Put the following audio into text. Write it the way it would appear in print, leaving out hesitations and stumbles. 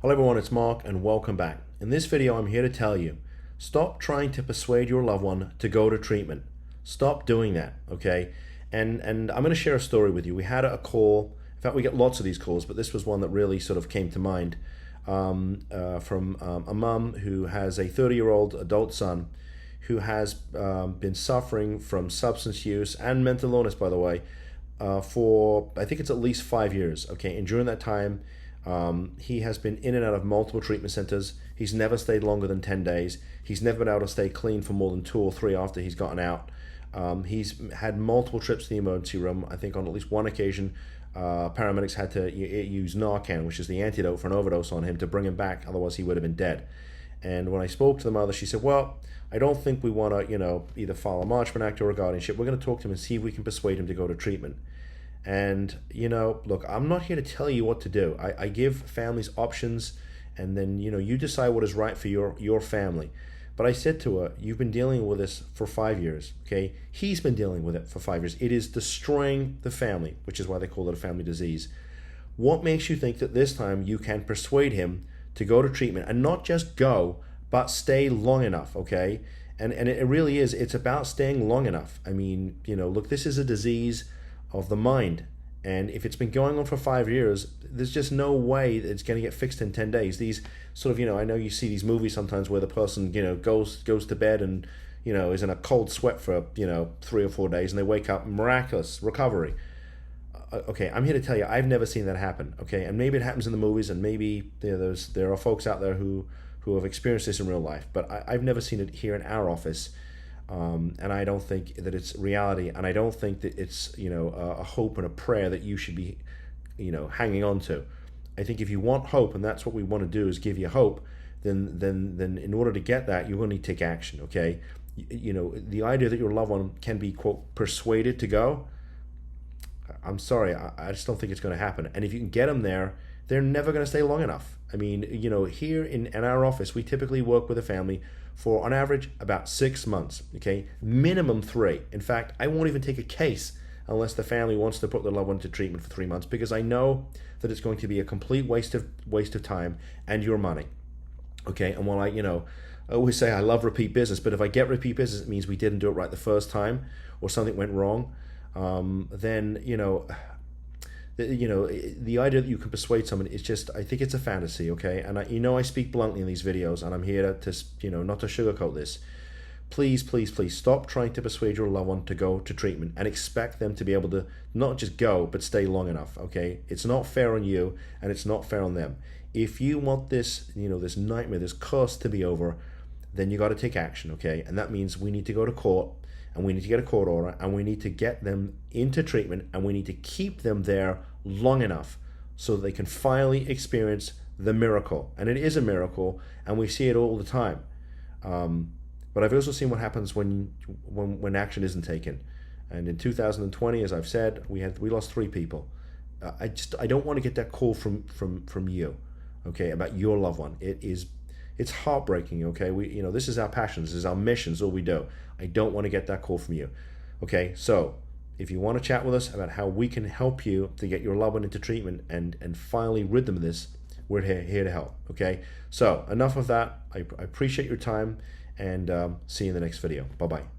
Hello everyone, it's Mark and welcome back. In this video I'm here to tell you, stop trying to persuade your loved one to go to treatment. Stop doing that, okay? And I'm going to share a story with you. We had a call, in fact we get lots of these calls, but this was one that really sort of came to mind from a mum who has a 30-year-old adult son who has been suffering from substance use and mental illness, by the way, for I think it's at least 5 years, okay? And during that time, he has been in and out of multiple treatment centers. He's never stayed longer than 10 days. He's never been able to stay clean for more than 2 or 3 after he's gotten out. He's had multiple trips to the emergency room. I think on at least one occasion, paramedics had to use Narcan, which is the antidote for an overdose, on him to bring him back. Otherwise, he would have been dead. And when I spoke to the mother, she said, well, I don't think we want to, either file a Marchman Act or a guardianship. We're going to talk to him and see if we can persuade him to go to treatment. And, look, I'm not here to tell you what to do. I give families options, and then, you decide what is right for your family. But I said to her, you've been dealing with this for 5 years, okay? He's been dealing with it for 5 years. It is destroying the family, which is why they call it a family disease. What makes you think that this time you can persuade him to go to treatment, and not just go, but stay long enough, okay? And it really is. It's about staying long enough. I mean, look, this is a disease of the mind, and if it's been going on for 5 years, there's just no way that it's going to get fixed in 10 days. These sort of, I know you see these movies sometimes where the person, goes to bed and, is in a cold sweat for, 3 or 4 days, and they wake up, miraculous recovery. Okay, I'm here to tell you, I've never seen that happen, okay? And maybe it happens in the movies, and maybe there are folks out there who have experienced this in real life, but I've never seen it here in our office. And I don't think that it's reality, and I don't think that it's a hope and a prayer that you should be hanging on to. I think if you want hope, and that's what we want to do, is give you hope, then in order to get that, you're going to need to take action, okay? The idea that your loved one can be, quote, persuaded to go, I'm sorry, I just don't think it's going to happen. And if you can get them there, they're never going to stay long enough. I mean, here in our office, we typically work with a family for, on average, about 6 months, okay? Minimum 3. In fact, I won't even take a case unless the family wants to put their loved one to treatment for 3 months, because I know that it's going to be a complete waste of time and your money, okay? And while I always say I love repeat business, but if I get repeat business, it means we didn't do it right the first time, or something went wrong, then, the idea that you can persuade someone is just, I think it's a fantasy, okay? And I speak bluntly in these videos, and I'm here to not to sugarcoat this. Please, please, please stop trying to persuade your loved one to go to treatment and expect them to be able to not just go, but stay long enough, okay? It's not fair on you, and it's not fair on them. If you want this, this nightmare, this curse to be over, then you got to take action, okay? And that means we need to go to court, and we need to get a court order, and we need to get them into treatment, and we need to keep them there long enough so that they can finally experience the miracle. And it is a miracle, and we see it all the time. But I've also seen what happens when action isn't taken. And in 2020, as I've said, we lost 3 people. I don't want to get that call from you, okay, about your loved one. It's heartbreaking, okay? This is our passion, this is our mission, this is all we do. I don't want to get that call from you, okay? So if you want to chat with us about how we can help you to get your loved one into treatment and finally rid them of this, we're here to help, okay? So enough of that. I appreciate your time, and see you in the next video. Bye-bye.